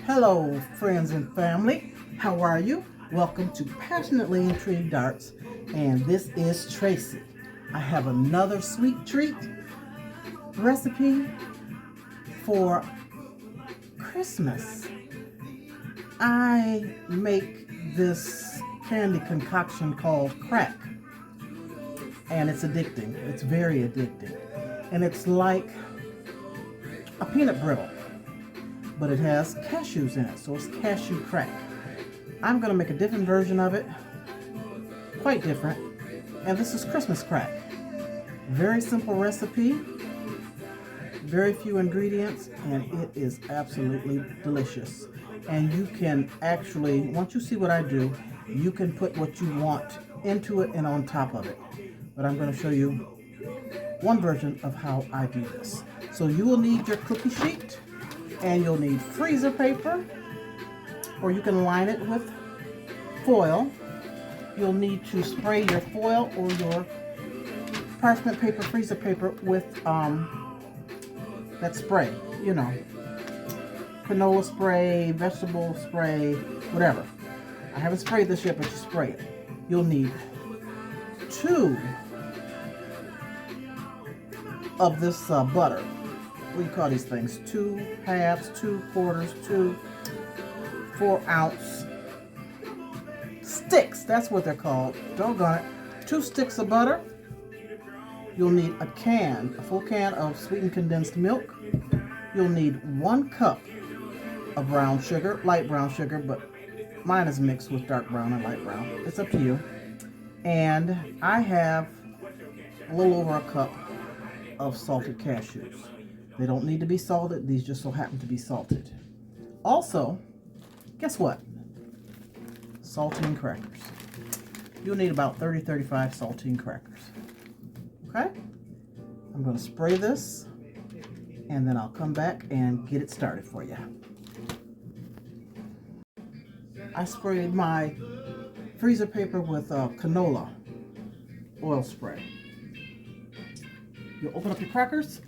Hello, friends and family. How are you? Welcome to Passionately Intrigued Darts, and this is Tracy. I have another sweet treat recipe for Christmas. I make this candy concoction called crack, and it's addicting. It's very addicting, and it's like a peanut brittle, but it has cashews in it, so it's cashew crack. I'm going to make a different version of it, quite different, and this is Christmas crack. Very simple recipe, very few ingredients, and it is absolutely delicious. And you can actually, once you see what I do, you can put what you want into it and on top of it. But I'm going to show you one version of how I do this. So you will need your cookie sheet, and you'll need freezer paper, or you can line it with foil. You'll need to spray your foil or your parchment paper, freezer paper with that spray, canola spray, vegetable spray, whatever. I haven't sprayed this yet, but you spray it. You'll need 2 of this butter. What do you call these things? 2 halves, 2 quarters, 2 4-ounce sticks. That's what they're called. Doggone it. 2 sticks of butter. You'll need a full can of sweetened condensed milk. You'll need 1 cup of brown sugar, light brown sugar, but mine is mixed with dark brown and light brown. It's up to you. And I have a little over a cup of salted cashews. They don't need to be salted. These just so happen to be salted. Also, guess what? Saltine crackers. You'll need about 30-35 saltine crackers. Okay? I'm going to spray this, and then I'll come back and get it started for you. I sprayed my freezer paper with canola oil spray. You'll open up your crackers.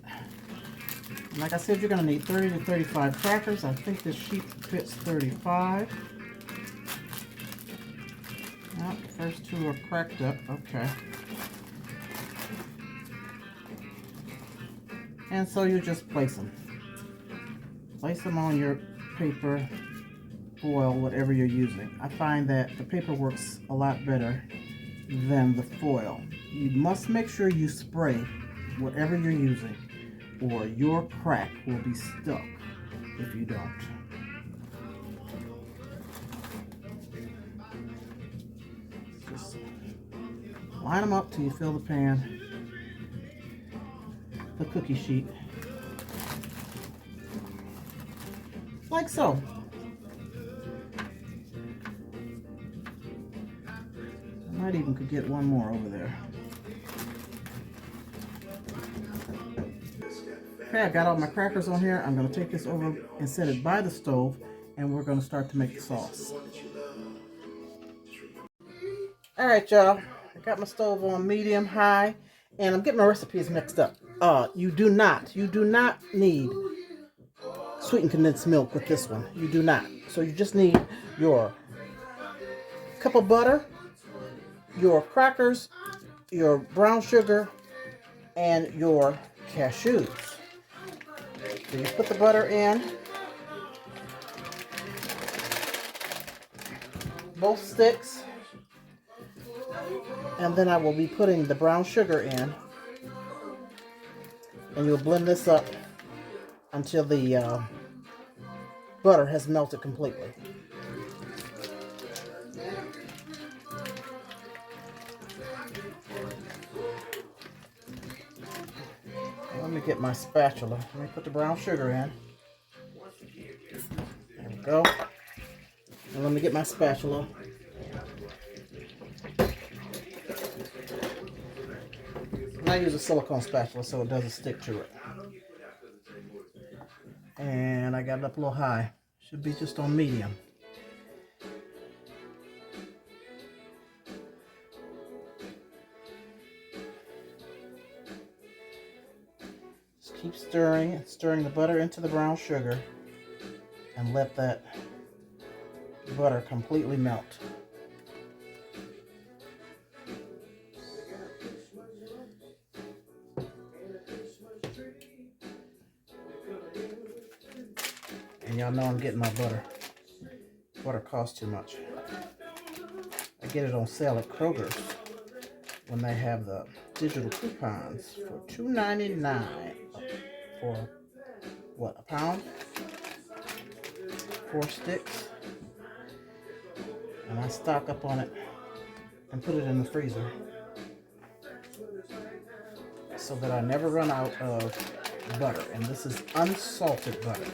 And like I said, you're going to need 30 to 35 crackers. I think this sheet fits 35. Well, the first 2 are cracked up. Okay. And so you just place them. Place them on your paper, foil, whatever you're using. I find that the paper works a lot better than the foil. You must make sure you spray whatever you're using, or your crack will be stuck if you don't. Just line them up till you fill the pan, the cookie sheet, like so. I might even could get one more over there. Okay, I got all my crackers on here. I'm going to take this over and set it by the stove, and we're going to start to make the sauce. All right, y'all. I got my stove on medium high, and I'm getting my recipes mixed up. You do not need sweetened condensed milk with this one. You do not. So you just need your cup of butter, your crackers, your brown sugar, and your cashews. So you put the butter in, both sticks, and then I will be putting the brown sugar in, and you'll blend this up until the butter has melted completely. Let me get my spatula. Let me put the brown sugar in. There we go. And let me get my spatula. And I use a silicone spatula so it doesn't stick to it. And I got it up a little high. Should be just on medium. Just keep stirring the butter into the brown sugar. and let that butter completely melt. And y'all know I'm getting my butter. Butter costs too much. I get it on sale at Kroger's when they have the digital coupons for $2.99 for what, a pound? 4 sticks. And I stock up on it and put it in the freezer so that I never run out of butter. And this is unsalted butter.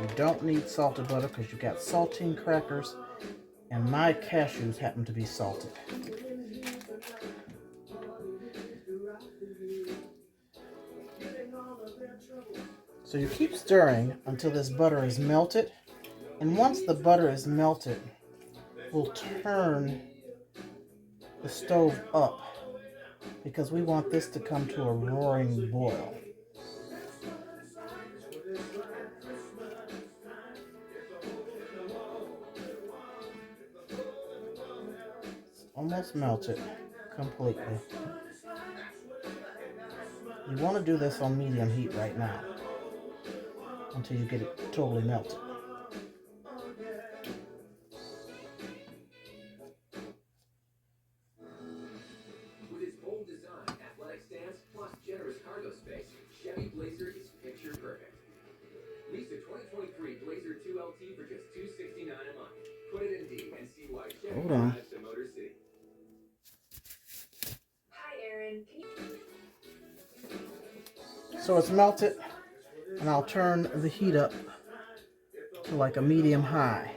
You don't need salted butter because you've got saltine crackers, and my cashews happen to be salted. So you keep stirring until this butter is melted, and once the butter is melted, we'll turn the stove up because we want this to come to a roaring boil. It's almost melted completely. You want to do this on medium heat right now until you get it totally melted. With its bold design, athletic stance, plus generous cargo space, Chevy Blazer is picture perfect. Lease a 2023 Blazer 2LT for just $269 a month. Put it in D and see why Chevy drives to Motor City. Hi, Aaron. So it's melted, and I'll turn the heat up to like a medium high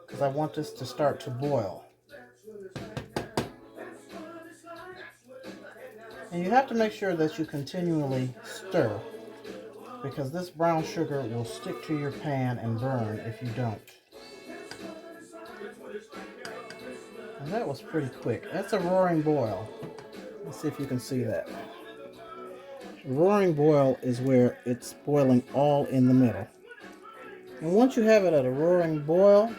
because I want this to start to boil. And you have to make sure that you continually stir because this brown sugar will stick to your pan and burn if you don't. And that was pretty quick. That's a roaring boil. Let's see if you can see that. Roaring boil is where it's boiling all in the middle. And once you have it at a roaring boil,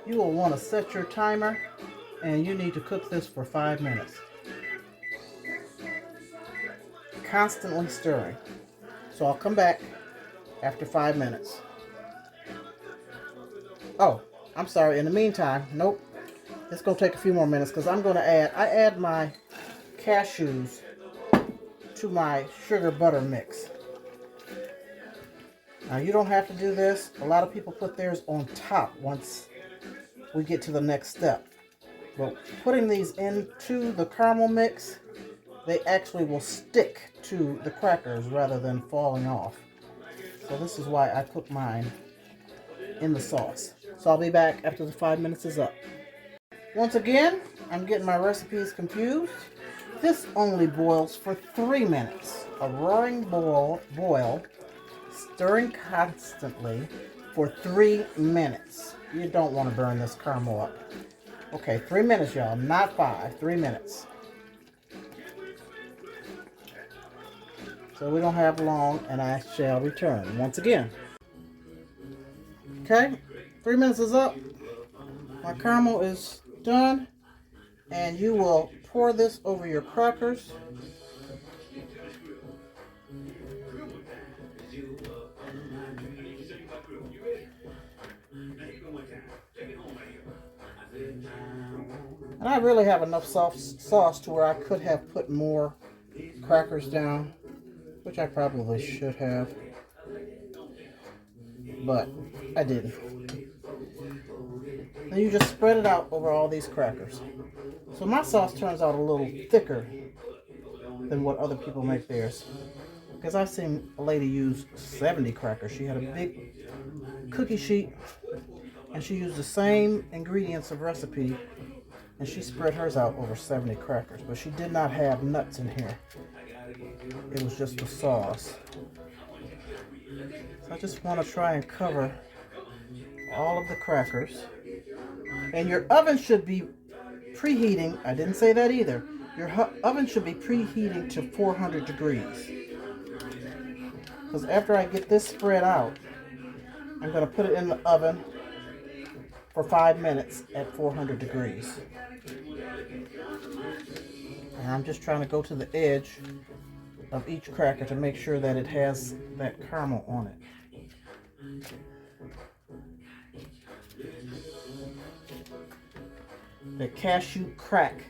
you will want to set your timer, and you need to cook this for 5 minutes. Constantly stirring. So I'll come back after 5 minutes. Oh, I'm sorry. In the meantime, nope. It's going to take a few more minutes because I'm going to add my cashews to my sugar butter mix. Now you don't have to do this. A lot of people put theirs on top once we get to the next step. But putting these into the caramel mix, they actually will stick to the crackers rather than falling off. So this is why I put mine in the sauce. So I'll be back after the 5 minutes is up. Once again, I'm getting my recipes confused. This only boils for 3 minutes. A roaring boil, stirring constantly for 3 minutes. You don't want to burn this caramel up. Okay, 3 minutes, y'all, not 5, 3 minutes. So we don't have long, and I shall return once again. Okay, 3 minutes is up. My caramel is done, and you will pour this over your crackers. And I really have enough sauce to where I could have put more crackers down, which I probably should have, but I didn't. Then you just spread it out over all these crackers. So my sauce turns out a little thicker than what other people make theirs, because I've seen a lady use 70 crackers. She had a big cookie sheet, and she used the same ingredients of recipe, and she spread hers out over 70 crackers, but she did not have nuts in here. It was just the sauce. So I just want to try and cover all of the crackers. And your oven should be preheating. I didn't say that either. Your oven should be preheating to 400 degrees. Because after I get this spread out, I'm going to put it in the oven for 5 minutes at 400 degrees. And I'm just trying to go to the edge of each cracker to make sure that it has that caramel on it. The cashew crack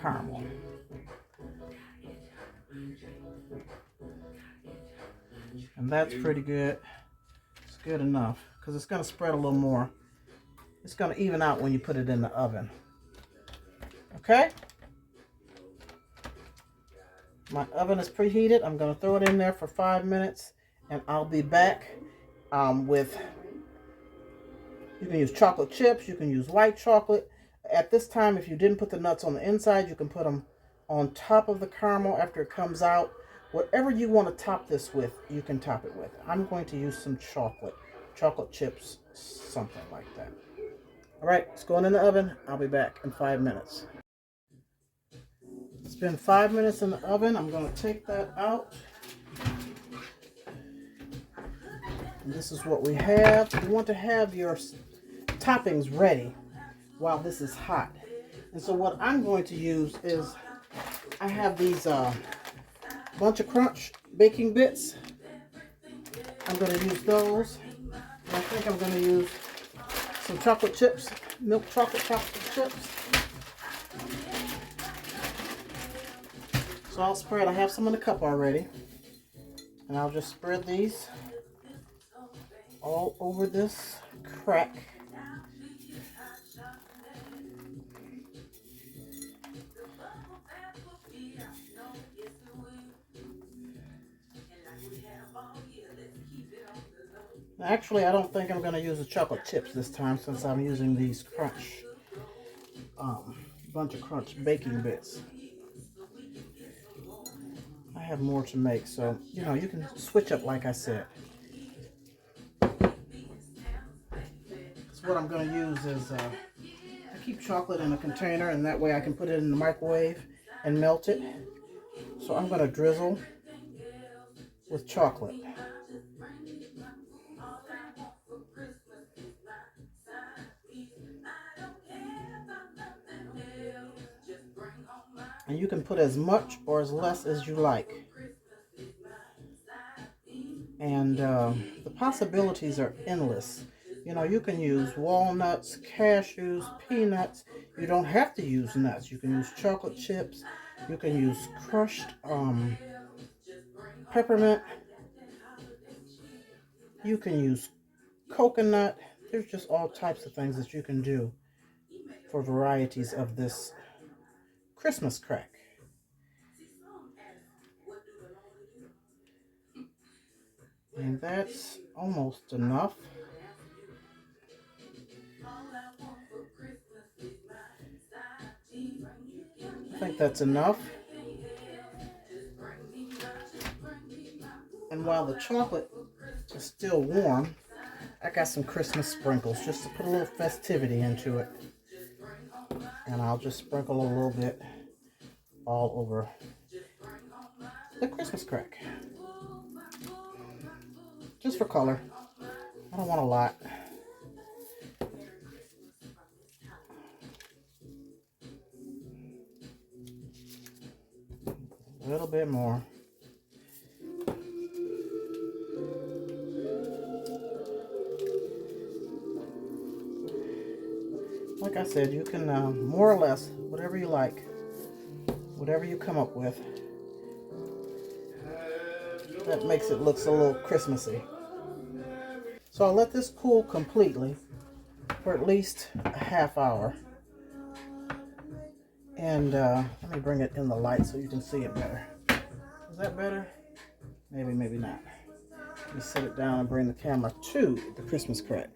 caramel. And that's pretty good. It's good enough because it's going to spread a little more. It's going to even out when you put it in the oven. Okay? My oven is preheated. I'm going to throw it in there for 5 minutes and I'll be back with, you can use chocolate chips, you can use white chocolate. At this time, if you didn't put the nuts on the inside, you can put them on top of the caramel after it comes out. Whatever you want to top this with, you can top it with. I'm going to use some chocolate chips, something like that. All right, it's going in the oven. I'll be back in 5 minutes. It's been 5 minutes in the oven. I'm going to take that out. And this is what we have. You want to have your toppings ready while this is hot. And so what I'm going to use is, I have these Bunch of Crunch baking bits. I'm going to use those. And I think I'm going to use some chocolate chips, milk chocolate chips. So I'll spread, I have some in the cup already. And I'll just spread these all over this crack. Actually, I don't think I'm going to use the chocolate chips this time since I'm using these Bunch of Crunch baking bits. I have more to make, so, you know, you can switch up like I said. So what I'm going to use is, I keep chocolate in a container, and that way I can put it in the microwave and melt it. So I'm going to drizzle with chocolate. And you can put as much or as less as you like. And the possibilities are endless. You know, you can use walnuts, cashews, peanuts. You don't have to use nuts. You can use chocolate chips. You can use crushed peppermint. You can use coconut. There's just all types of things that you can do for varieties of this Christmas crack. And that's almost enough. I think that's enough. And while the chocolate is still warm, I got some Christmas sprinkles just to put a little festivity into it. And I'll just sprinkle a little bit all over the Christmas crack. Just for color. I don't want a lot. A little bit more. Like I said, you can more or less, whatever you like, whatever you come up with. That makes it look a little Christmassy. So I'll let this cool completely for at least a half hour. And let me bring it in the light so you can see it better. Is that better? Maybe, maybe not. Let me set it down and bring the camera to the Christmas crack.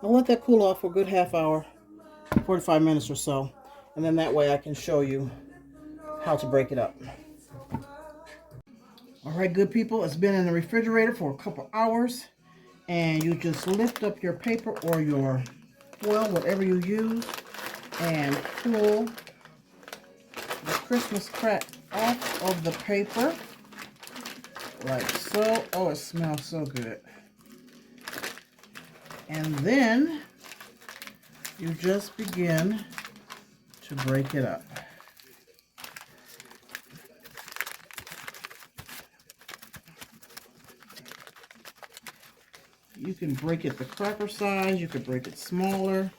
I'll let that cool off for a good half hour, 45 minutes or so. And then that way I can show you how to break it up. All right, good people, it's been in the refrigerator for a couple hours. And you just lift up your paper or your foil, whatever you use, and pull the Christmas crack off of the paper. like so. Oh, it smells so good. And then you just begin to break it up. You can break it the cracker size, you can break it smaller.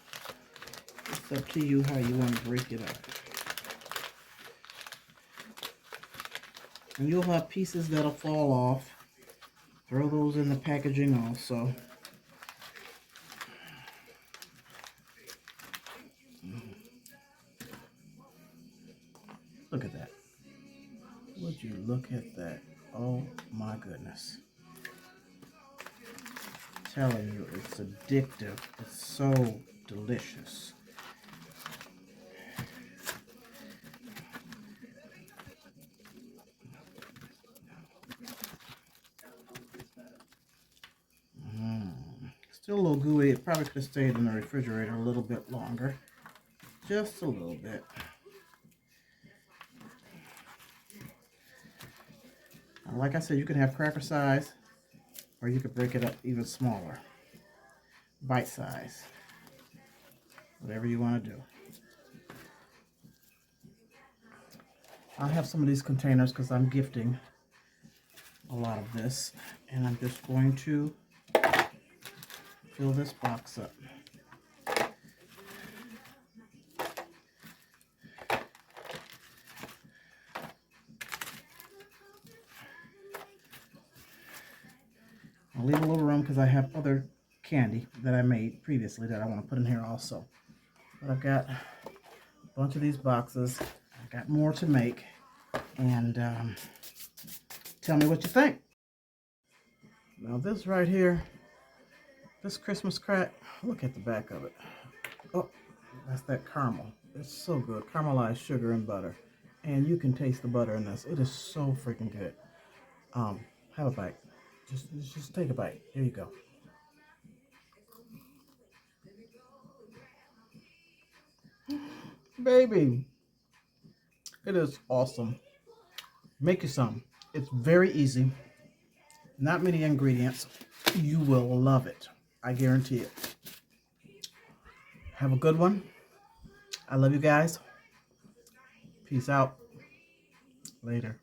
It's up to you how you want to break it up. And you'll have pieces that'll fall off. Throw those in the packaging also. Look at that. Would you look at that? Oh my goodness. I'm telling you, it's addictive. It's so delicious. Still a little gooey. It probably could have stayed in the refrigerator a little bit longer. Just a little bit. Like I said, you can have cracker size, or you could break it up even smaller. Bite size. Whatever you want to do. I have some of these containers because I'm gifting a lot of this. And I'm just going to fill this box up. I'll leave a little room because I have other candy that I made previously that I want to put in here also. But I've got a bunch of these boxes. I've got more to make. And tell me what you think. Now this right here, this Christmas crack, look at the back of it. Oh, that's that caramel. It's so good. Caramelized sugar and butter. And you can taste the butter in this. It is so freaking good. Have a bite. Just take a bite. Here you go. Baby, it is awesome. Make you some. It's very easy. Not many ingredients. You will love it. I guarantee it. Have a good one. I love you guys. Peace out. Later.